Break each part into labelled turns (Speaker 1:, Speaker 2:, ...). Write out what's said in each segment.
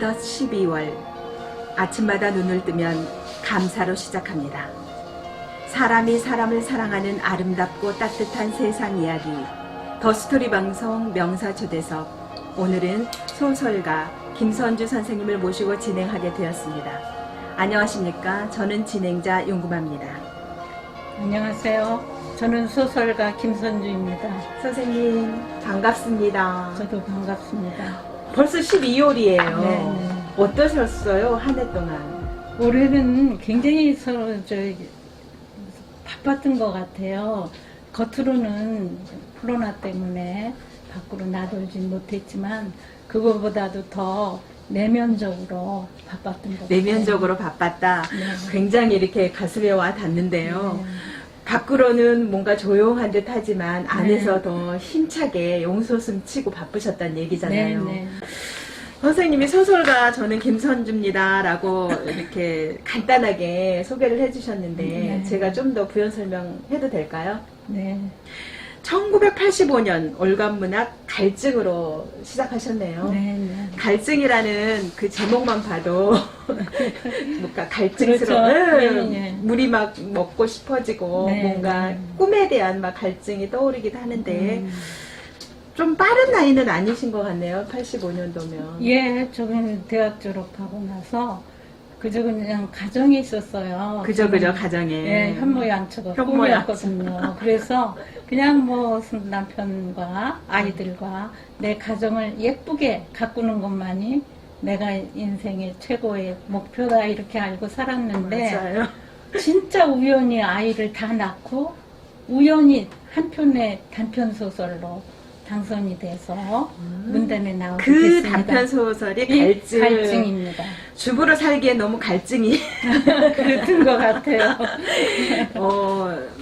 Speaker 1: 어느덧 12월, 아침마다 눈을 뜨면 감사로 시작합니다. 사람이 사람을 사랑하는 아름답고 따뜻한 세상 이야기, 더스토리 방송 명사초대석. 오늘은 소설가 김선주 선생님을 모시고 진행하게 되었습니다. 안녕하십니까? 저는 진행자 용구마입니다.
Speaker 2: 안녕하세요. 저는 소설가 김선주입니다.
Speaker 1: 선생님 반갑습니다.
Speaker 2: 저도 반갑습니다.
Speaker 1: 벌써 12월이에요.
Speaker 2: 네.
Speaker 1: 어떠셨어요? 한 해 동안?
Speaker 2: 올해는 굉장히 바빴던 것 같아요. 겉으로는 코로나 때문에 밖으로 나돌지 못했지만 그거보다도 더 내면적으로 바빴던 것 같아요.
Speaker 1: 내면적으로 바빴다.
Speaker 2: 네.
Speaker 1: 굉장히 이렇게 가슴에 와 닿는데요.
Speaker 2: 네.
Speaker 1: 밖으로는 뭔가 조용한 듯 하지만 안에서
Speaker 2: 네.
Speaker 1: 더 힘차게 용솟음 치고 바쁘셨다는 얘기잖아요.
Speaker 2: 네.
Speaker 1: 선생님이 소설가 저는 김선주입니다 라고 이렇게 간단하게 소개를 해주셨는데
Speaker 2: 네.
Speaker 1: 제가 좀 더 부연 설명해도 될까요?
Speaker 2: 네.
Speaker 1: 1985년 올감문학 갈증으로 시작하셨네요.
Speaker 2: 네.
Speaker 1: 갈증이라는 그 제목만 봐도 뭔가 갈증스러운
Speaker 2: 그렇죠. 네.
Speaker 1: 물이 막 먹고 싶어지고
Speaker 2: 네.
Speaker 1: 뭔가 꿈에 대한 막 갈증이 떠오르기도 하는데 좀 빠른 나이는 아니신 것 같네요. 85년도면.
Speaker 2: 예, 저는 대학 졸업하고 나서 그저 그냥 가정에 있었어요.
Speaker 1: 그죠 가정에.
Speaker 2: 예, 현모양처가
Speaker 1: 현모양처.
Speaker 2: 꿈이었거든요. 그래서 그냥 뭐 남편과 아이들과 내 가정을 예쁘게 가꾸는 것만이 내가 인생의 최고의 목표다 이렇게 알고 살았는데
Speaker 1: 맞아요.
Speaker 2: 진짜 우연히 아이를 다 낳고 우연히 한 편의 단편 소설로 당선이 돼서 문단에 나오게
Speaker 1: 그
Speaker 2: 됐습니다.
Speaker 1: 단편 소설이
Speaker 2: 예,
Speaker 1: 갈증.
Speaker 2: 갈증입니다.
Speaker 1: 주부로 살기에 너무 갈증이.
Speaker 2: 그랬던 것 같아요.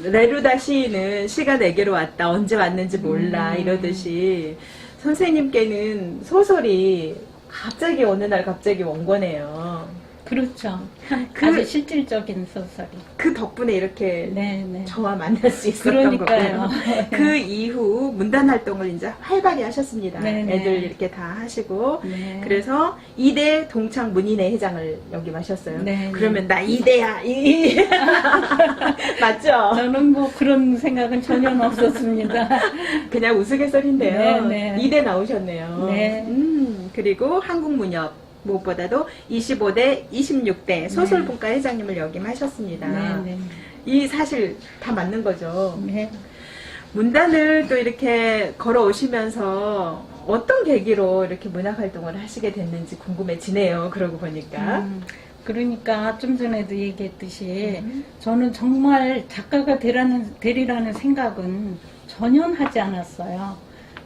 Speaker 1: 네루다 시인은 시가 내게로 왔다. 언제 왔는지 몰라. 이러듯이 선생님께는 소설이 갑자기 어느 날 갑자기 온 거네요.
Speaker 2: 그렇죠.
Speaker 1: 그-
Speaker 2: 아주 실질적인 소설이.
Speaker 1: 그 덕분에 이렇게
Speaker 2: 네.
Speaker 1: 저와 만날 수 있었던
Speaker 2: 그러니까요.
Speaker 1: 거고요. 그 이후 문단 활동을 이제 활발히 하셨습니다.
Speaker 2: 네네.
Speaker 1: 애들 이렇게 다 하시고
Speaker 2: 네.
Speaker 1: 그래서 2대 동창 문인회 회장을 역임하셨어요.
Speaker 2: 네.
Speaker 1: 그러면 나 2대야. 맞죠?
Speaker 2: 저는 뭐 그런 생각은 전혀 없었습니다.
Speaker 1: 그냥 우스갯소리인데요.
Speaker 2: 네.
Speaker 1: 2대 나오셨네요.
Speaker 2: 네.
Speaker 1: 그리고 한국문협 무엇보다도 25대, 26대 소설분과 회장님을 역임하셨습니다.
Speaker 2: 네.
Speaker 1: 이 사실 다 맞는 거죠.
Speaker 2: 네.
Speaker 1: 문단을 또 이렇게 걸어오시면서 어떤 계기로 이렇게 문학활동을 하시게 됐는지 궁금해지네요. 그러고 보니까.
Speaker 2: 그러니까 좀 전에도 얘기했듯이 저는 정말 작가가 되리라는 생각은 전혀 하지 않았어요.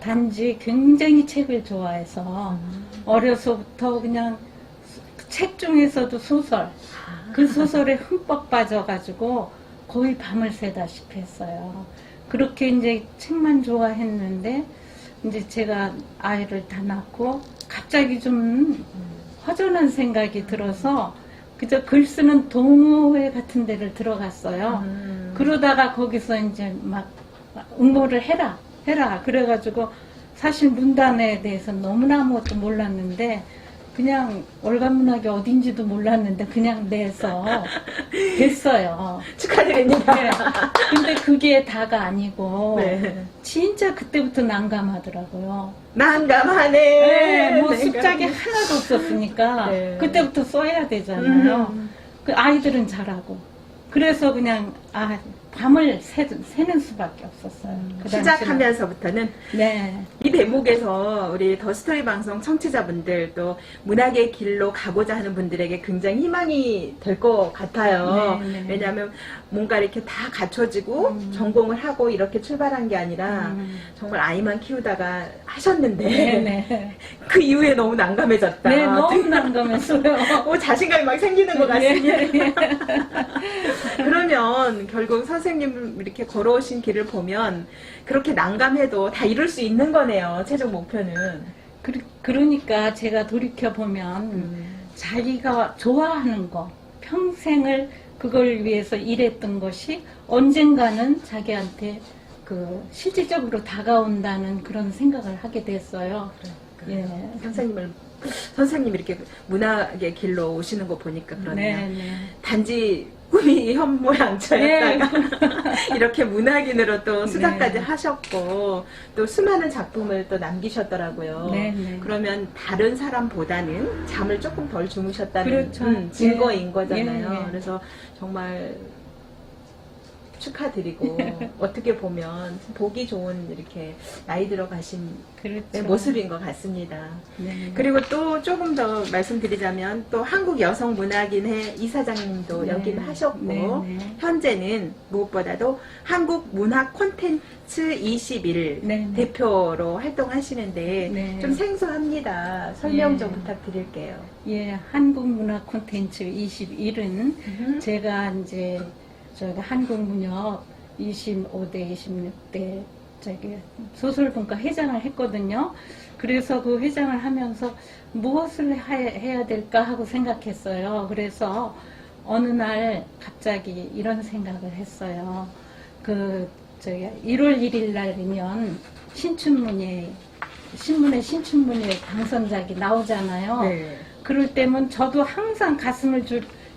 Speaker 2: 단지 굉장히 책을 좋아해서 어려서부터 그냥 책 중에서도 소설, 그 소설에 흠뻑 빠져가지고 거의 밤을 새다시피 했어요. 그렇게 이제 책만 좋아했는데 이제 제가 아이를 다 낳고 갑자기 좀 허전한 생각이 들어서 그저 글 쓰는 동호회 같은 데를 들어갔어요. 그러다가 거기서 이제 막 응모를 해라. 그래가지고 사실 문단에 대해서 너무나 아무것도 몰랐는데 그냥 월간문학이 어딘지도 몰랐는데 그냥 내서 됐어요.
Speaker 1: 축하드립니다.
Speaker 2: 네. 근데 그게 다가 아니고
Speaker 1: 네.
Speaker 2: 진짜 그때부터 난감하더라고요.
Speaker 1: 난감하네.
Speaker 2: 네, 뭐
Speaker 1: 내가.
Speaker 2: 습작이 하나도 없었으니까
Speaker 1: 네.
Speaker 2: 그때부터 써야 되잖아요. 그 아이들은 잘하고 그래서 그냥 밤을 새는 수밖에 없었어요. 그 당시는.
Speaker 1: 시작하면서부터는
Speaker 2: 네.
Speaker 1: 이 대목에서 우리 더스토리 방송 청취자분들 또 문학의 길로 가고자 하는 분들에게 굉장히 희망이 될 것 같아요.
Speaker 2: 네.
Speaker 1: 왜냐하면 뭔가 이렇게 다 갖춰지고 전공을 하고 이렇게 출발한 게 아니라 정말 아이만 키우다가 하셨는데
Speaker 2: 네.
Speaker 1: 그 이후에 너무 난감해졌다.
Speaker 2: 네, 너무 난감했어요.
Speaker 1: 자신감이 막 생기는 것 같습니다.
Speaker 2: 네.
Speaker 1: 그러면 결국 선생님 이렇게 걸어오신 길을 보면 그렇게 난감해도 다 이룰 수 있는 거네요. 최종 목표는.
Speaker 2: 그러니까 제가 돌이켜보면 자기가 좋아하는 거, 평생을 그걸 위해서 일했던 것이 언젠가는 자기한테 실질적으로 다가온다는 그런 생각을 하게 됐어요. 예.
Speaker 1: 선생님을 선생님 이렇게 문학의 길로 오시는 거 보니까 그러네요.
Speaker 2: 네.
Speaker 1: 단지 꿈이 현모양처였다가 이렇게 문학인으로 또 수작까지
Speaker 2: 네.
Speaker 1: 하셨고 또 수많은 작품을 또 남기셨더라고요.
Speaker 2: 네.
Speaker 1: 그러면 다른 사람보다는 잠을 조금 덜 주무셨다는
Speaker 2: 그렇죠.
Speaker 1: 증거인
Speaker 2: 네.
Speaker 1: 거잖아요.
Speaker 2: 예.
Speaker 1: 그래서 정말 축하드리고 어떻게 보면 보기 좋은 이렇게 나이 들어가신
Speaker 2: 그렇죠.
Speaker 1: 모습인 것 같습니다.
Speaker 2: 네.
Speaker 1: 그리고 또 조금 더 말씀드리자면 또 한국여성문학인회 이사장님도
Speaker 2: 네.
Speaker 1: 역임하셨고
Speaker 2: 네.
Speaker 1: 현재는 무엇보다도 한국문학 콘텐츠 21
Speaker 2: 네.
Speaker 1: 대표로 활동하시는데
Speaker 2: 네.
Speaker 1: 좀 생소합니다. 설명 좀
Speaker 2: 네.
Speaker 1: 부탁드릴게요.
Speaker 2: 예, 한국문학 콘텐츠 21은 제가 이제 저희가 한국문역 25대, 26대 저기 소설분과 회장을 했거든요. 그래서 그 회장을 하면서 무엇을 해야 될까 하고 생각했어요. 그래서 어느 날 갑자기 이런 생각을 했어요. 저기 1월 1일 날이면 신춘문예 신문에 신춘문예 당선작이 나오잖아요.
Speaker 1: 네.
Speaker 2: 그럴 때면 저도 항상 가슴을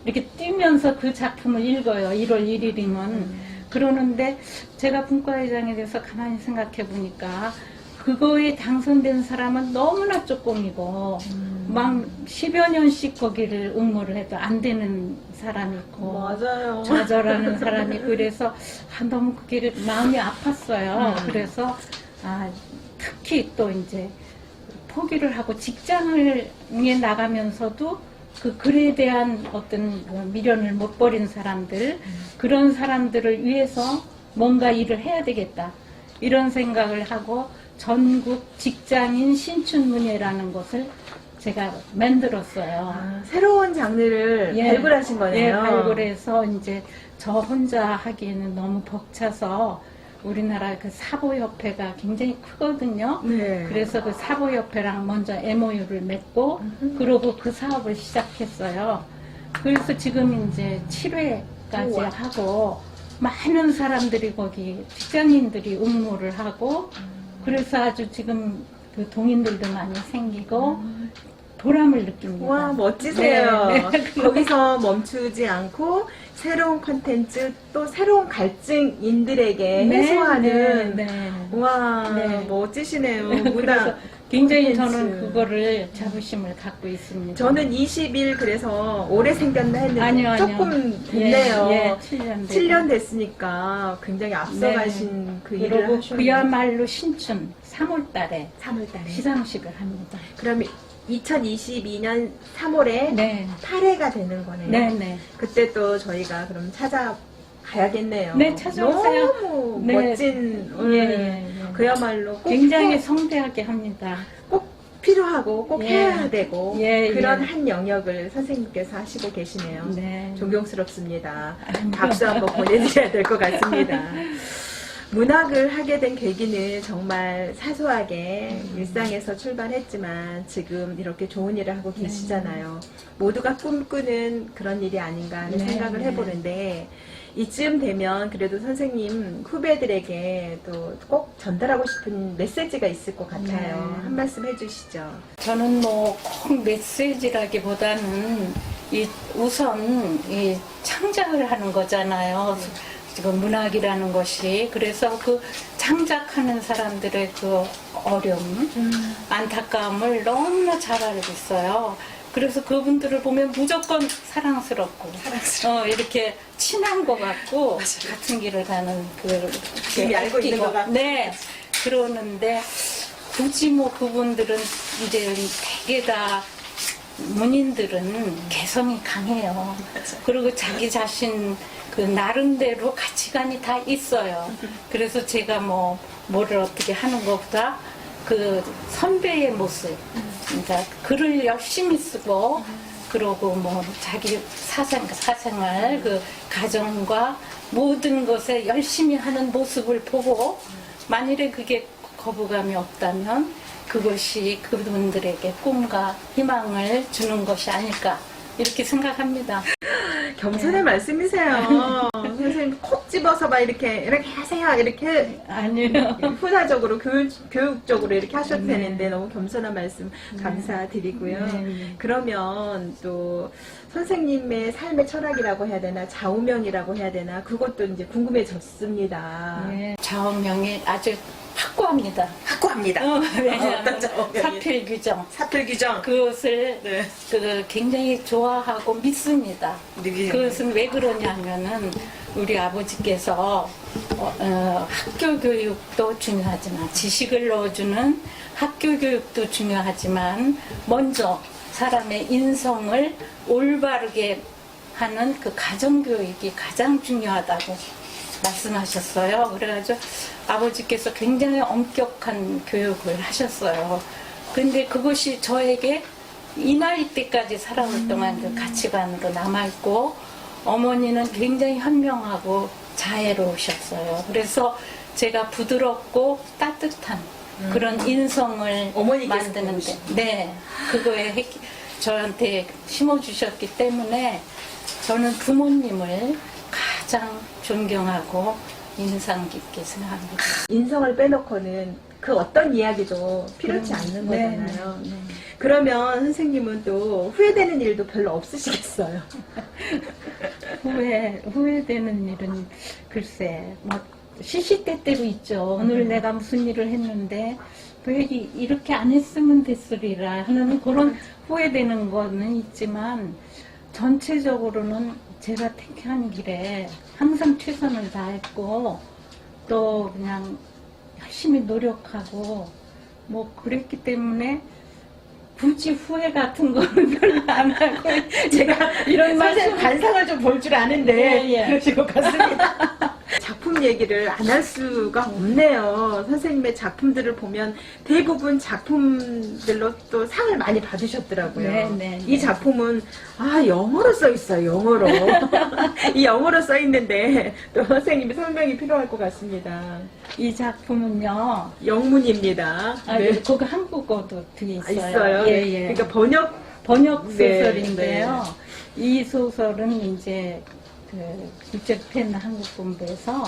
Speaker 2: 이렇게 뛰면서 그 작품을 읽어요. 1월 1일이면. 그러는데 제가 분과회장에 대해서 가만히 생각해 보니까 그거에 당선된 사람은 너무나 조금이고 막 10여 년씩 거기를 응모를 해도 안 되는 사람이 있고
Speaker 1: 맞아요.
Speaker 2: 좌절하는 사람이 있고 그래서 너무 그게 마음이 아팠어요. 그래서 특히 또 이제 포기를 하고 직장에 나가면서도 그 글에 대한 어떤 미련을 못 버린 사람들, 그런 사람들을 위해서 뭔가 일을 해야 되겠다. 이런 생각을 하고 전국 직장인 신춘문예라는 것을 제가 만들었어요.
Speaker 1: 새로운 장르를 발굴하신 거네요.
Speaker 2: 예, 발굴해서 이제 저 혼자 하기에는 너무 벅차서 우리나라 그 사보협회가 굉장히 크거든요.
Speaker 1: 네.
Speaker 2: 그래서 그 사보협회랑 먼저 MOU를 맺고 그러고 그 사업을 시작했어요. 그래서 지금 이제 7회까지
Speaker 1: 우와.
Speaker 2: 하고 많은 사람들이 거기 직장인들이 응모를 하고 그래서 아주 지금 그 동인들도 많이 생기고 보람을 느낍니다.
Speaker 1: 와, 멋지세요.
Speaker 2: 네, 네.
Speaker 1: 거기서 멈추지 않고 새로운 컨텐츠 또 새로운 갈증인들에게 해소하는
Speaker 2: 네.
Speaker 1: 와,
Speaker 2: 네.
Speaker 1: 멋지시네요.
Speaker 2: 그래서
Speaker 1: 문화
Speaker 2: 굉장히
Speaker 1: 콘텐츠.
Speaker 2: 저는 그거를 자부심을 갖고 있습니다.
Speaker 1: 저는 20일 그래서 오래 생겼나 했는데
Speaker 2: 아니요.
Speaker 1: 조금 됐네요.
Speaker 2: 예, 7년
Speaker 1: 7년 됐으니까 굉장히 앞서가신 그 일을
Speaker 2: 그리고
Speaker 1: 하셨네요.
Speaker 2: 그야말로 신춘 3월 달에
Speaker 1: 3월달에.
Speaker 2: 시상식을 합니다.
Speaker 1: 그럼 2022년 3월에
Speaker 2: 네.
Speaker 1: 8회가 되는 거네요.
Speaker 2: 네네.
Speaker 1: 그때 또 저희가 그럼 찾아가야겠네요.
Speaker 2: 네, 찾아오세요.
Speaker 1: 너무
Speaker 2: 네.
Speaker 1: 멋진,
Speaker 2: 예.
Speaker 1: 그야말로 꼭
Speaker 2: 굉장히 성대하게 합니다.
Speaker 1: 꼭 필요하고 꼭
Speaker 2: 예.
Speaker 1: 해야 되고
Speaker 2: 예,
Speaker 1: 그런
Speaker 2: 예.
Speaker 1: 한 영역을 선생님께서 하시고 계시네요.
Speaker 2: 네.
Speaker 1: 존경스럽습니다.
Speaker 2: 아니요.
Speaker 1: 박수 한번 보내드려야 될 것 같습니다. 문학을 하게 된 계기는 정말 사소하게 일상에서 출발했지만 지금 이렇게 좋은 일을 하고 계시잖아요. 모두가 꿈꾸는 그런 일이 아닌가 하는
Speaker 2: 네,
Speaker 1: 생각을
Speaker 2: 네.
Speaker 1: 해보는데 이쯤 되면 그래도 선생님 후배들에게 또 꼭 전달하고 싶은 메시지가 있을 것 같아요.
Speaker 2: 네.
Speaker 1: 한 말씀 해주시죠.
Speaker 2: 저는 뭐 꼭 메시지라기보다는 우선 이 창작을 하는 거잖아요. 지금 문학이라는 것이 그래서 그 창작하는 사람들의 그 어려움, 안타까움을 너무나 잘 알고 있어요. 그래서 그분들을 보면 무조건 사랑스럽고 이렇게 친한 것 같고 같은 길을 가는
Speaker 1: 이미 알고 있는 것 같고.
Speaker 2: 네, 그러는데 굳이 뭐 그분들은 이제 되게 다 문인들은 개성이 강해요. 그리고 자기 자신 그 나름대로 가치관이 다 있어요. 그래서 제가 뭐를 어떻게 하는 것보다 그 선배의 모습, 그러니까 글을 열심히 쓰고 그러고 뭐 자기 사생활, 그 가정과 모든 것에 열심히 하는 모습을 보고 만일에 그게 거부감이 없다면 그것이 그분들에게 꿈과 희망을 주는 것이 아닐까 이렇게 생각합니다.
Speaker 1: 겸손의 말씀이세요. 선생님 콕 집어서 막 이렇게 하세요. 이렇게
Speaker 2: 아니요.
Speaker 1: 훈화적으로 교육적으로 이렇게 하셔도 되는데 너무 겸손한 말씀 감사드리고요.
Speaker 2: 네.
Speaker 1: 그러면 또 선생님의 삶의 철학이라고 해야 되나 좌우명이라고 해야 되나 그것도 이제 궁금해졌습니다.
Speaker 2: 네. 좌우명이 아주 확고합니다.
Speaker 1: 확고합니다.
Speaker 2: 왜냐하면
Speaker 1: 어떤 좌우명이?
Speaker 2: 사필 규정.
Speaker 1: 사필 규정.
Speaker 2: 그것을
Speaker 1: 네.
Speaker 2: 굉장히 좋아하고 믿습니다.
Speaker 1: 네.
Speaker 2: 그것은 왜 그러냐면은 우리 아버지께서 학교 교육도 중요하지만 지식을 넣어주는 학교 교육도 중요하지만 먼저 사람의 인성을 올바르게 하는 그 가정교육이 가장 중요하다고 말씀하셨어요. 그래가지고 아버지께서 굉장히 엄격한 교육을 하셨어요. 근데 그것이 저에게 이 나이 때까지 살아올 동안 그 가치관으로 남아있고 어머니는 굉장히 현명하고 자애로우셨어요. 그래서 제가 부드럽고 따뜻한 그런 인성을
Speaker 1: 어머니께서
Speaker 2: 만드는데 네, 그거에 저한테 심어주셨기 때문에 저는 부모님을 가장 존경하고 인상 깊게 생각합니다.
Speaker 1: 인성을 빼놓고는 그 어떤 이야기도 필요치 않는
Speaker 2: 네,
Speaker 1: 거잖아요.
Speaker 2: 네, 네.
Speaker 1: 그러면 선생님은 또 후회되는 일도 별로 없으시겠어요.
Speaker 2: 후회되는 일은 글쎄 막 시시때때로 있죠. 오늘 내가 무슨 일을 했는데 왜 이렇게 안 했으면 됐으리라 하는 그런 후회되는 거는 있지만 전체적으로는 제가 택한 길에 항상 최선을 다했고 또 그냥 열심히 노력하고 뭐 그랬기 때문에 굳이 후회 같은 거는 별로 안 하고 제가 이런
Speaker 1: 선생님
Speaker 2: 말씀
Speaker 1: 관상을 좀 볼 줄 아는데
Speaker 2: 예, 예.
Speaker 1: 그러실 것 같습니다. 작품 얘기를 안 할 수가 없네요. 선생님의 작품들을 보면 대부분 작품들로 또 상을 많이 받으셨더라고요.
Speaker 2: 네, 네,
Speaker 1: 이
Speaker 2: 네.
Speaker 1: 작품은 영어로 써 있어요. 영어로. 이 영어로 써 있는데 또 선생님이 설명이 필요할 것 같습니다.
Speaker 2: 이 작품은요.
Speaker 1: 영문입니다. 네.
Speaker 2: 거기 한국어도 뒤에 있어요.
Speaker 1: 있어요.
Speaker 2: 예,
Speaker 1: 네.
Speaker 2: 예.
Speaker 1: 그러니까 번역 네,
Speaker 2: 소설인데요. 이 소설은 이제 그 국제팬 한국본부에서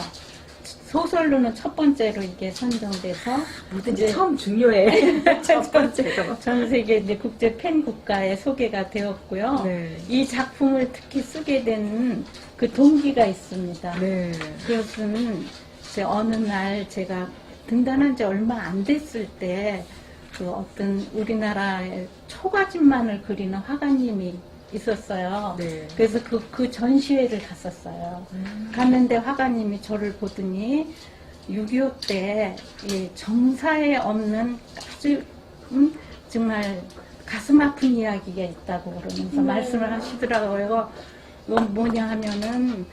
Speaker 2: 소설로는 첫 번째로 이게 선정돼서
Speaker 1: 뭐든지
Speaker 2: 이제
Speaker 1: 처음 중요해. 첫 번째로.
Speaker 2: 전 세계 이제 국제 팬 국가에 소개가 되었고요.
Speaker 1: 네.
Speaker 2: 이 작품을 특히 쓰게 된 그 동기가 있습니다.
Speaker 1: 네.
Speaker 2: 그것은 이제 어느 날 제가 등단한 지 얼마 안 됐을 때 그 어떤 우리나라의 초가집만을 그리는 화가님이 있었어요.
Speaker 1: 네.
Speaker 2: 그래서 그 전시회를 갔었어요. 갔는데 화가님이 저를 보더니 6.25 때 이 정사에 없는 아주 정말 가슴 아픈 이야기가 있다고 그러면서 말씀을 하시더라고요. 뭐냐 하면은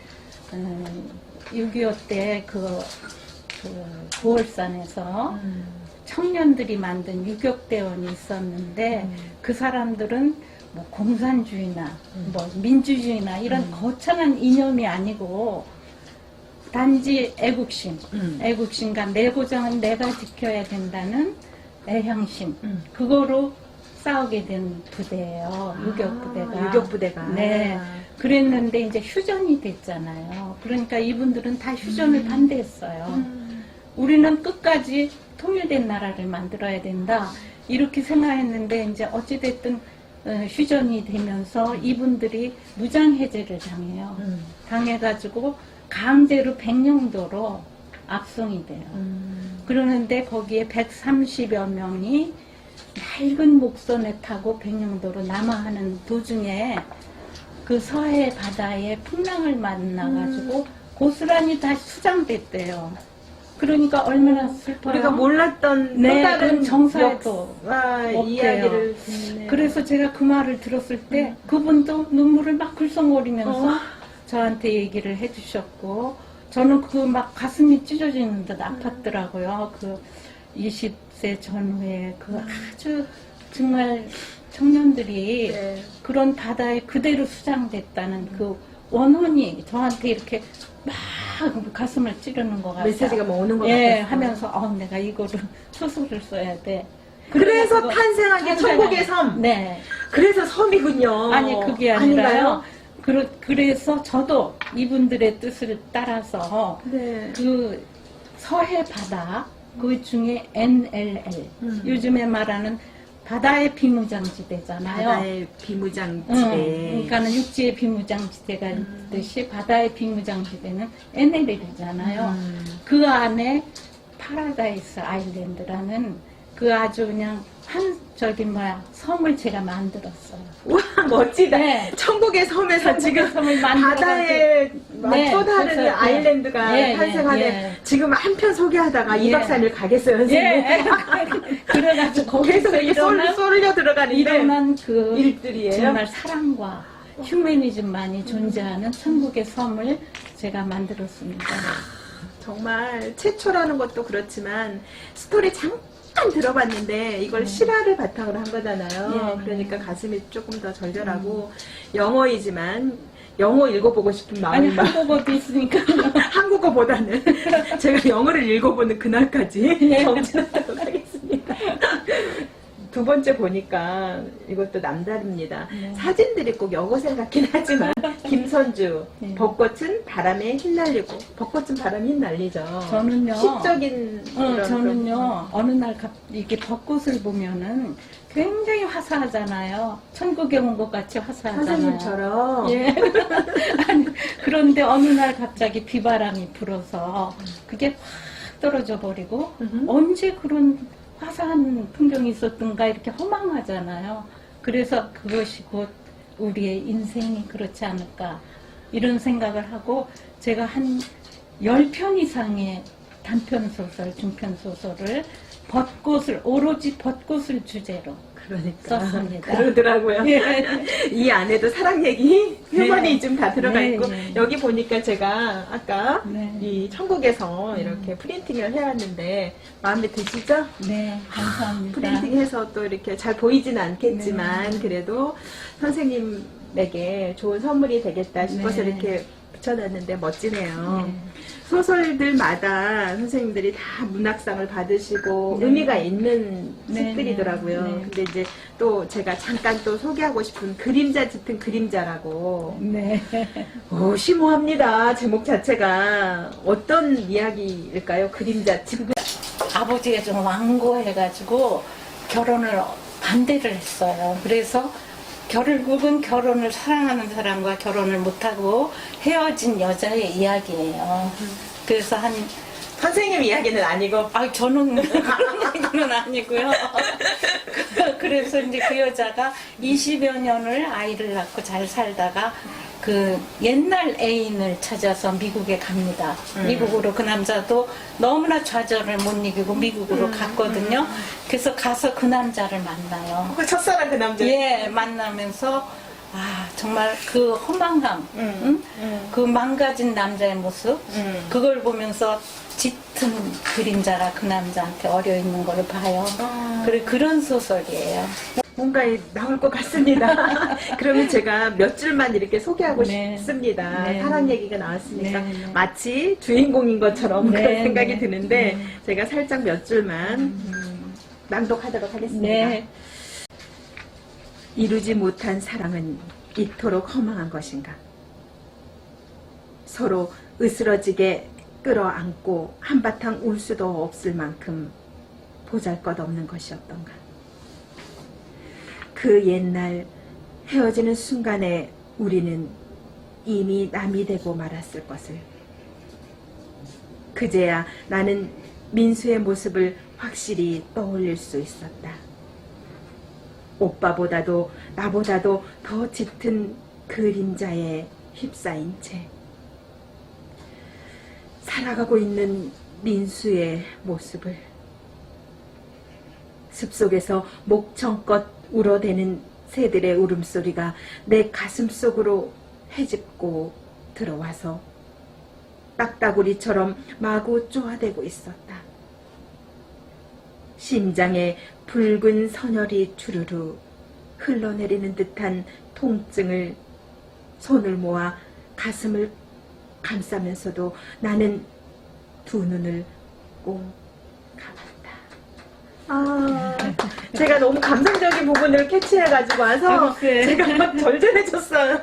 Speaker 2: 6.25 때 그 부월산에서 청년들이 만든 유격대원이 있었는데 그 사람들은 뭐 공산주의나 뭐 민주주의나 이런 거창한 이념이 아니고 단지 애국심, 애국심과 내 고장은 내가 지켜야 된다는 애향심, 그거로 싸우게 된 부대예요. 유격부대가.
Speaker 1: 유격부대가.
Speaker 2: 네. 그랬는데 이제 휴전이 됐잖아요. 그러니까 이분들은 다 휴전을 반대했어요. 우리는 끝까지 통일된 나라를 만들어야 된다. 이렇게 생각했는데 이제 어찌됐든 휴전이 되면서 이분들이 무장해제를 당해요. 당해가지고 강제로 백령도로 압송이 돼요. 그러는데 거기에 130여 명이 낡은 목선에 타고 백령도로 남하하는 도중에 그 서해 바다에 풍랑을 만나가지고 고스란히 다시 수장됐대요. 그러니까 얼마나 슬퍼요.
Speaker 1: 우리가 몰랐던
Speaker 2: 네,
Speaker 1: 또 다른
Speaker 2: 그런 정사에도
Speaker 1: 역사,
Speaker 2: 없대요.
Speaker 1: 이야기를 듣네요.
Speaker 2: 그래서 제가 그 말을 들었을 때 그분도 눈물을 막 글썽거리면서
Speaker 1: 어.
Speaker 2: 저한테 얘기를 해주셨고 저는 그 막 가슴이 찢어지는 듯 아팠더라고요. 그 20세 전후에 그 아주 정말 청년들이
Speaker 1: 네.
Speaker 2: 그런 바다에 그대로 수장됐다는 그 원혼이 저한테 이렇게 막 가슴을 찌르는 것 같아요.
Speaker 1: 메시지가 뭐 오는 것
Speaker 2: 예,
Speaker 1: 같았어요.
Speaker 2: 하면서 내가 이거를 소설을 써야 돼.
Speaker 1: 그래서
Speaker 2: 그래가지고
Speaker 1: 탄생한 게 천국의 섬.
Speaker 2: 네.
Speaker 1: 그래서 섬이군요.
Speaker 2: 아니 그게
Speaker 1: 아닌가요?
Speaker 2: 아니라요. 그래서 저도 이분들의 뜻을 따라서
Speaker 1: 네.
Speaker 2: 그 서해 바다 그 중에 NLL 요즘에 말하는 바다의 비무장지대잖아요.
Speaker 1: 바다의 비무장지대.
Speaker 2: 그러니까는 육지의 비무장지대가 있듯이 바다의 비무장지대는 NLL이잖아요. 그 안에 파라다이스 아일랜드라는 그 아주 그냥 섬을 제가 만들었어요.
Speaker 1: 우와, 멋지다.
Speaker 2: 네.
Speaker 1: 천국의 섬에서 지금
Speaker 2: 섬을 만들어가지고
Speaker 1: 바다에
Speaker 2: 네,
Speaker 1: 또 다른
Speaker 2: 그래서, 네.
Speaker 1: 아일랜드가
Speaker 2: 예,
Speaker 1: 탄생하네.
Speaker 2: 예.
Speaker 1: 지금 한편 소개하다가 2박 3일 가겠어요, 선생님.
Speaker 2: 예. 그래가지고
Speaker 1: 계속
Speaker 2: 거기서
Speaker 1: 이렇게 쏠려 들어가는데
Speaker 2: 일어난 그
Speaker 1: 일들이에요.
Speaker 2: 정말 사랑과 휴머니즘만이 존재하는 천국의 섬을 제가 만들었습니다.
Speaker 1: 정말 최초라는 것도 그렇지만 스토리 잠깐 들어봤는데 이걸
Speaker 2: 네.
Speaker 1: 실화를 바탕으로 한 거잖아요.
Speaker 2: 예.
Speaker 1: 그러니까 가슴이 조금 더 절절하고 영어이지만 영어 읽어보고 싶은
Speaker 2: 아니
Speaker 1: 마음이
Speaker 2: 한국어도 있으니까
Speaker 1: 한국어보다는 제가 영어를 읽어보는 그날까지
Speaker 2: 예.
Speaker 1: 정진하도록 하겠습니다. 두 번째 보니까 이것도 남다릅니다.
Speaker 2: 네.
Speaker 1: 사진들이 꼭 여고생 같긴 하지만 김선주
Speaker 2: 네.
Speaker 1: 벚꽃은 바람에 휘날리고 벚꽃은 바람에 휘날리죠.
Speaker 2: 저는요.
Speaker 1: 시적인 그런
Speaker 2: 저는요 어느 날 이렇게 벚꽃을 보면은 굉장히 화사하잖아요. 천국에 온 것 같이 화사하잖아요.
Speaker 1: 선생님처럼
Speaker 2: 예. 아니, 그런데 어느 날 갑자기 비바람이 불어서 그게 확 떨어져 버리고 언제 그런 화사한 풍경이 있었던가 이렇게 허망하잖아요. 그래서 그것이 곧 우리의 인생이 그렇지 않을까 이런 생각을 하고 제가 한 10편 이상의 단편소설, 중편소설을 오로지 벚꽃을 주제로
Speaker 1: 그러니까
Speaker 2: 썼습니다.
Speaker 1: 그러더라고요.
Speaker 2: 예.
Speaker 1: 이 안에도 사랑 얘기, 휴머니즘 다 들어가
Speaker 2: 네,
Speaker 1: 있고
Speaker 2: 네.
Speaker 1: 여기 보니까 제가 아까
Speaker 2: 네.
Speaker 1: 이 천국에서 이렇게 프린팅을 해왔는데 마음에 드시죠?
Speaker 2: 네, 감사합니다.
Speaker 1: 프린팅해서 또 이렇게 잘 보이지는 않겠지만 그래도 선생님에게 좋은 선물이 되겠다 싶어서
Speaker 2: 네.
Speaker 1: 이렇게 붙여놨는데 멋지네요.
Speaker 2: 네.
Speaker 1: 소설들마다 선생님들이 다 문학상을 받으시고
Speaker 2: 네.
Speaker 1: 의미가 있는
Speaker 2: 네,
Speaker 1: 책들이더라고요.
Speaker 2: 네.
Speaker 1: 근데 이제 또 제가 잠깐 또 소개하고 싶은 그림자 짙은 그림자라고
Speaker 2: 네.
Speaker 1: 심오합니다. 제목 자체가 어떤 이야기일까요? 그림자 짙은
Speaker 2: 아버지가 좀 완고해가지고 결혼을 반대를 했어요. 그래서 결국은 결혼을 사랑하는 사람과 결혼을 못하고 헤어진 여자의 이야기예요. 그래서
Speaker 1: 선생님 이야기는 아니고
Speaker 2: 저는 그런 얘기는 아니고요. 그래서 이제 그 여자가 20여 년을 아이를 낳고 잘 살다가 그 옛날 애인을 찾아서 미국에 갑니다. 미국으로 그 남자도 너무나 좌절을 못 이기고 미국으로 갔거든요. 그래서 가서 그 남자를 만나요.
Speaker 1: 그 첫사랑 그 남자.
Speaker 2: 예, 만나면서 정말 그 허망감, 그 망가진 남자의 모습, 그걸 보면서 짙은 그림자라 그 남자한테 어려 있는 걸 봐요. 그래 그런 소설이에요.
Speaker 1: 뭔가 나올 것 같습니다. 그러면 제가 몇 줄만 이렇게 소개하고
Speaker 2: 네.
Speaker 1: 싶습니다.
Speaker 2: 네.
Speaker 1: 사랑 얘기가 나왔으니까
Speaker 2: 네, 네.
Speaker 1: 마치 주인공인 것처럼
Speaker 2: 네,
Speaker 1: 그런 생각이
Speaker 2: 네.
Speaker 1: 드는데
Speaker 2: 네.
Speaker 1: 제가 살짝 몇 줄만 낭독하도록 하겠습니다.
Speaker 2: 네.
Speaker 1: 이루지 못한 사랑은 이토록 허망한 것인가? 서로 으스러지게 끌어안고 한바탕 울 수도 없을 만큼 보잘것없는 것이었던가? 그 옛날 헤어지는 순간에 우리는 이미 남이 되고 말았을 것을. 그제야 나는 민수의 모습을 확실히 떠올릴 수 있었다. 오빠보다도 나보다도 더 짙은 그림자에 휩싸인 채 살아가고 있는 민수의 모습을 숲속에서 목청껏 울어대는 새들의 울음소리가 내 가슴 속으로 헤집고 들어와서 딱따구리처럼 마구 쪼아대고 있었다. 심장에 붉은 선혈이 주르르 흘러내리는 듯한 통증을 손을 모아 가슴을 감싸면서도 나는 두 눈을 꼭 감았다. 제가 너무 감성적인 부분을 캐치해가지고 와서
Speaker 2: 네.
Speaker 1: 제가 막 절절해졌어요.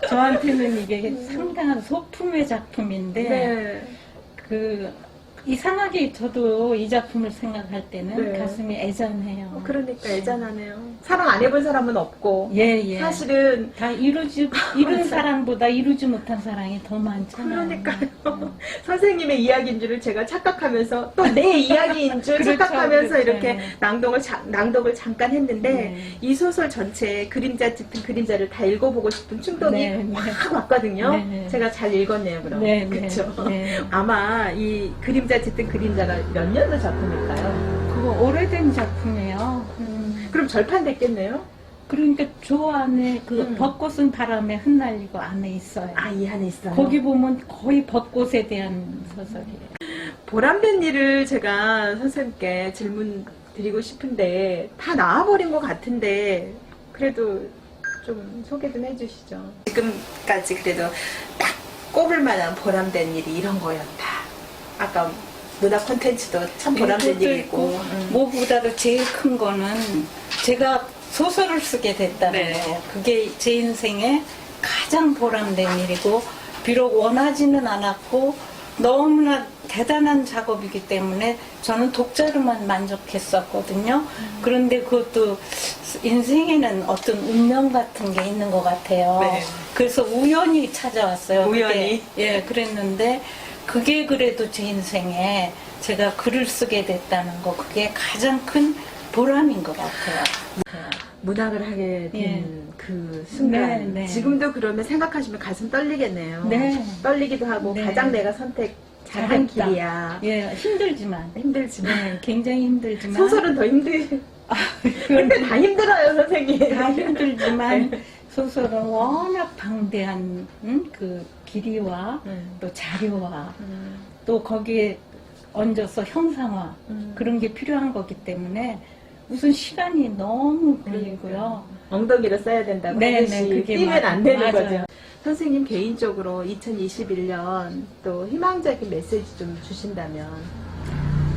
Speaker 2: 저한테는 이게 상당한 소품의 작품인데
Speaker 1: 네.
Speaker 2: 그 이상하게 저도 이 작품을 생각할 때는
Speaker 1: 네.
Speaker 2: 가슴이 애잔해요.
Speaker 1: 그러니까 애잔하네요. 사랑 안 해본 사람은 없고
Speaker 2: 예.
Speaker 1: 사실은
Speaker 2: 다 이룬 사랑보다 이루지 못한 사랑이 더 많잖아요.
Speaker 1: 그러니까요. 선생님의 이야기인 줄을 제가 착각하면서 또 내 이야기인 줄
Speaker 2: 그렇죠,
Speaker 1: 착각하면서
Speaker 2: 그렇죠.
Speaker 1: 이렇게
Speaker 2: 네.
Speaker 1: 낭독을 잠깐 했는데
Speaker 2: 네.
Speaker 1: 이 소설 전체 그림자 짙은 그림자를 다 읽어보고 싶은 충동이
Speaker 2: 네, 네.
Speaker 1: 확 왔거든요.
Speaker 2: 네.
Speaker 1: 제가 잘 읽었네요, 그럼.
Speaker 2: 네,
Speaker 1: 그렇죠.
Speaker 2: 네.
Speaker 1: 아마 이 그림자 짙은 그림자가 몇 년도 작품일까요?
Speaker 2: 그거 오래된 작품이에요.
Speaker 1: 그럼 절판됐겠네요?
Speaker 2: 그러니까 저 안에 그
Speaker 1: 음.
Speaker 2: 벚꽃은 바람에 흩날리고 안에 있어요.
Speaker 1: 아, 이 안에 있어요.
Speaker 2: 거기 보면 거의 벚꽃에 대한 소설이에요.
Speaker 1: 보람된 일을 제가 선생님께 질문 드리고 싶은데 다 나와버린 것 같은데 그래도 좀 소개 좀 해주시죠. 지금까지 그래도 딱 꼽을 만한 보람된 일이 이런 거였다. 아까 문화 콘텐츠도 참 보람된
Speaker 2: 그것도
Speaker 1: 일이고.
Speaker 2: 있고, 무엇보다도 제일 큰 거는 제가 소설을 쓰게 됐다는
Speaker 1: 네.
Speaker 2: 거예요. 그게 제 인생의 가장 보람된 일이고, 비록 원하지는 않았고 너무나 대단한 작업이기 때문에 저는 독자로만 만족했었거든요. 그런데 그것도 인생에는 어떤 운명 같은 게 있는 것 같아요.
Speaker 1: 네.
Speaker 2: 그래서 우연히 찾아왔어요.
Speaker 1: 우연히?
Speaker 2: 그게. 예, 그랬는데 그게 그래도 제 인생에 제가 글을 쓰게 됐다는 거, 그게 가장 큰 보람인 것 같아요.
Speaker 1: 문학을 하게 된
Speaker 2: 예.
Speaker 1: 그 순간
Speaker 2: 네, 네.
Speaker 1: 지금도 그러면 생각하시면 가슴 떨리겠네요.
Speaker 2: 네.
Speaker 1: 떨리기도 하고
Speaker 2: 네.
Speaker 1: 가장 내가 선택 잘한
Speaker 2: 잘했다.
Speaker 1: 길이야.
Speaker 2: 예, 힘들지만.
Speaker 1: 힘들지만
Speaker 2: 네, 굉장히 힘들지만.
Speaker 1: 소설은 더 힘들. 근데 다 힘들어요, 선생님.
Speaker 2: 다 힘들지만
Speaker 1: 네.
Speaker 2: 소설은 워낙 방대한 그 길이와 또 자료와 또 거기에 얹어서 형상화 그런 게 필요한 거기 때문에 우선 시간이 너무 걸리고요.
Speaker 1: 엉덩이로 써야 된다고
Speaker 2: 네,
Speaker 1: 하듯이
Speaker 2: 네, 그게
Speaker 1: 뛰면 안 되는
Speaker 2: 맞아요.
Speaker 1: 거죠. 선생님 개인적으로 2021년 또 희망적인 메시지 좀 주신다면.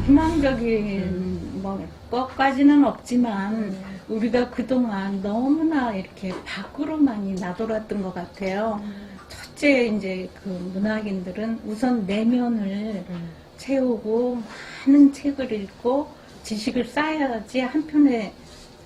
Speaker 2: 희망적인 뭐 것까지는 없지만 우리가 그동안 너무나 이렇게 밖으로 많이 나돌았던 것 같아요. 첫째 이제 그 문학인들은 우선 내면을 채우고 많은 책을 읽고 지식을 쌓아야지 한 편의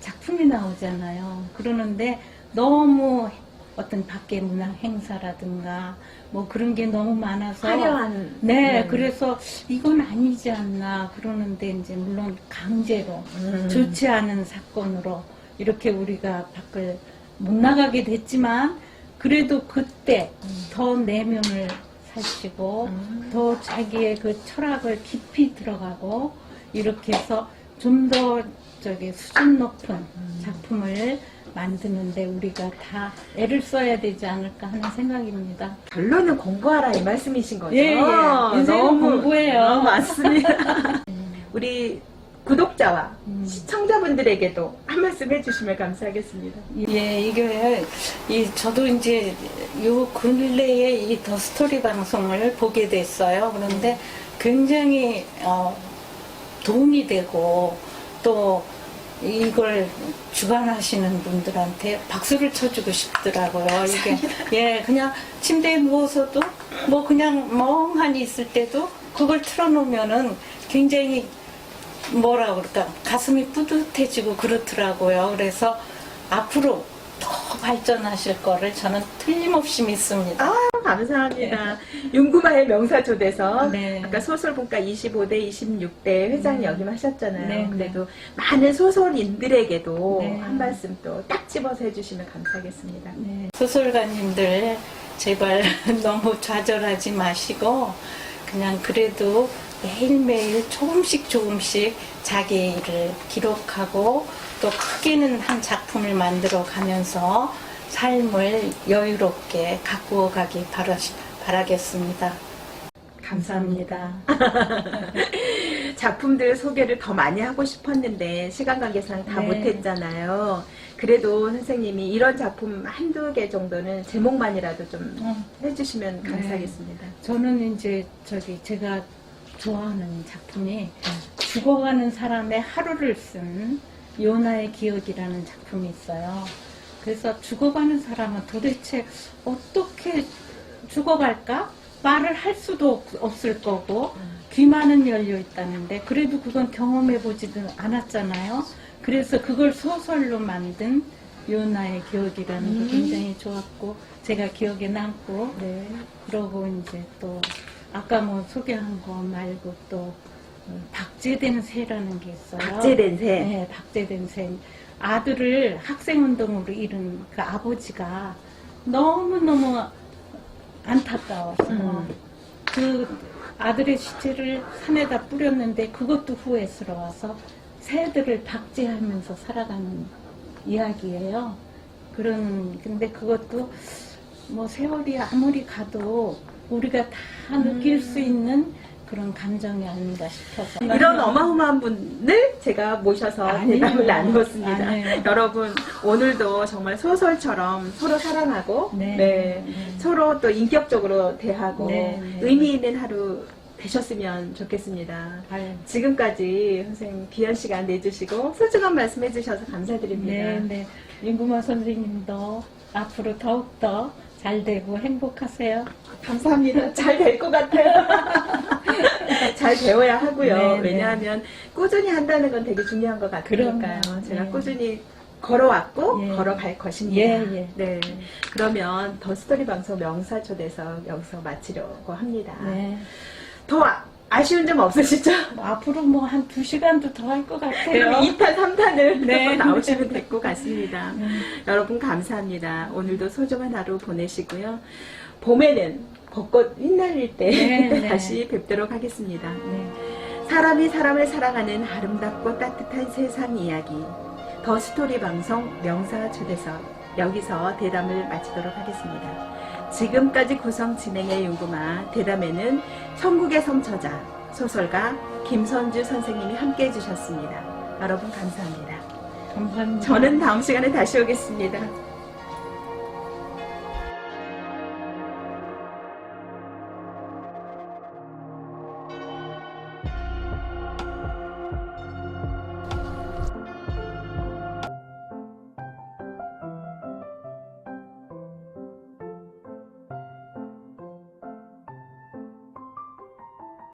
Speaker 2: 작품이 나오잖아요. 그러는데 너무 어떤 밖에 문학 행사라든가 뭐 그런 게 너무 많아서
Speaker 1: 화려한.
Speaker 2: 네, 그래서 이건 아니지 않나 그러는데 이제 물론 강제로 좋지 않은 사건으로 이렇게 우리가 밖을 못 나가게 됐지만 그래도 그때 더 내면을 살피고 더 자기의 그 철학을 깊이 들어가고 이렇게 해서 좀 더 저기 수준 높은 작품을 만드는데 우리가 다 애를 써야 되지 않을까 하는 생각입니다.
Speaker 1: 결론은 공부하라 이 말씀이신 거죠?
Speaker 2: 예, 예. 인생은 공부예요.
Speaker 1: 맞습니다. 우리 구독자와 시청자분들에게도 한 말씀 해주시면 감사하겠습니다.
Speaker 2: 예, 이게 저도 이제 요 근래에 이 더 스토리 방송을 보게 됐어요. 그런데 굉장히 도움이 되고 또 이걸 주관하시는 분들한테 박수를 쳐주고 싶더라고요. 이게 예, 그냥 침대에 누워서도 뭐 그냥 멍하니 있을 때도 그걸 틀어놓으면은 굉장히 뭐라 그럴까 가슴이 뿌듯해지고 그렇더라고요. 그래서 앞으로 더 발전하실 거를 저는 틀림없이 믿습니다.
Speaker 1: 아, 감사합니다. 윤구마의 명사조대서
Speaker 2: 네.
Speaker 1: 아까 소설분과 25대, 26대 회장 역임하셨잖아요.
Speaker 2: 네,
Speaker 1: 그래도 많은 소설인들에게도
Speaker 2: 네.
Speaker 1: 한 말씀 또 딱 집어서 해주시면 감사하겠습니다.
Speaker 2: 네. 소설가님들 제발 너무 좌절하지 마시고 그냥 그래도 매일매일 조금씩 자기 일을 기록하고 또 크게는 한 작품을 만들어 가면서 삶을 여유롭게 가꾸어 가기 바라겠습니다. 감사합니다.
Speaker 1: 작품들 소개를 더 많이 하고 싶었는데 시간 관계상 다
Speaker 2: 네.
Speaker 1: 못했잖아요. 그래도 선생님이 이런 작품 한두 개 정도는 제목만이라도 좀 해주시면 감사하겠습니다.
Speaker 2: 저는 이제 제가 좋아하는 작품이 죽어가는 사람의 하루를 쓴 요나의 기억이라는 작품이 있어요. 그래서 죽어가는 사람은 도대체 어떻게 죽어갈까? 말을 할 수도 없을 거고 귀만은 열려 있다는데 그래도 그건 경험해 보지도 않았잖아요. 그래서 그걸 소설로 만든 요나의 기억이라는 게 굉장히 좋았고 제가 기억에 남고
Speaker 1: 네.
Speaker 2: 그러고 이제 또 아까 뭐 소개한 거 말고 또 박제된 새라는 게 있어요.
Speaker 1: 박제된 새.
Speaker 2: 네, 박제된 새. 아들을 학생운동으로 잃은 그 아버지가 너무너무 안타까워서 그 아들의 시체를 산에다 뿌렸는데 그것도 후회스러워서 새들을 박제하면서 살아가는 이야기예요. 근데 그것도 뭐 세월이 아무리 가도 우리가 다 느낄 수 있는 그런 감정이 아닌가 싶어서.
Speaker 1: 이런 어마어마한 분을 제가 모셔서
Speaker 2: 아니에요.
Speaker 1: 대담을 나누었습니다.
Speaker 2: 아니에요.
Speaker 1: 여러분, 오늘도 정말 소설처럼 서로 사랑하고,
Speaker 2: 네.
Speaker 1: 네,
Speaker 2: 네.
Speaker 1: 서로 또 인격적으로 대하고,
Speaker 2: 네, 네.
Speaker 1: 의미 있는 하루 되셨으면 좋겠습니다.
Speaker 2: 아유.
Speaker 1: 지금까지 선생님 귀한 시간 내주시고, 소중한 말씀 해주셔서 감사드립니다.
Speaker 2: 네, 네. 윤구마 선생님도 앞으로 더욱더 잘 되고 행복하세요.
Speaker 1: 감사합니다. 잘 될 것 같아요. 잘 배워야 하고요.
Speaker 2: 네, 네.
Speaker 1: 왜냐하면 꾸준히 한다는 건 되게 중요한 것 같으니까요.
Speaker 2: 그럼요.
Speaker 1: 제가
Speaker 2: 네.
Speaker 1: 꾸준히 걸어왔고
Speaker 2: 예.
Speaker 1: 걸어갈 것입니다.
Speaker 2: 예, 예.
Speaker 1: 네. 그러면 더 스토리 방송 명사초대석 여기서 마치려고 합니다.
Speaker 2: 네.
Speaker 1: 더 아쉬운 점 없으시죠?
Speaker 2: 앞으로 뭐 한 2시간도 더 할 것 같아요.
Speaker 1: 그럼 2탄, 3탄을
Speaker 2: 네.
Speaker 1: 나오시면 될 것 같습니다. 여러분 감사합니다. 오늘도 소중한 하루 보내시고요. 봄에는 벚꽃 휘날릴 때
Speaker 2: 네, 네.
Speaker 1: 다시 뵙도록 하겠습니다.
Speaker 2: 네.
Speaker 1: 사람이 사람을 사랑하는 아름답고 따뜻한 세상 이야기 더 스토리 방송 명사초대석 여기서 대담을 마치도록 하겠습니다. 지금까지 구성 진행의 윤구마 대담에는 천국의 성처자 소설가 김선주 선생님이 함께 해주셨습니다. 여러분 감사합니다.
Speaker 2: 감사합니다.
Speaker 1: 저는 다음 시간에 다시 오겠습니다.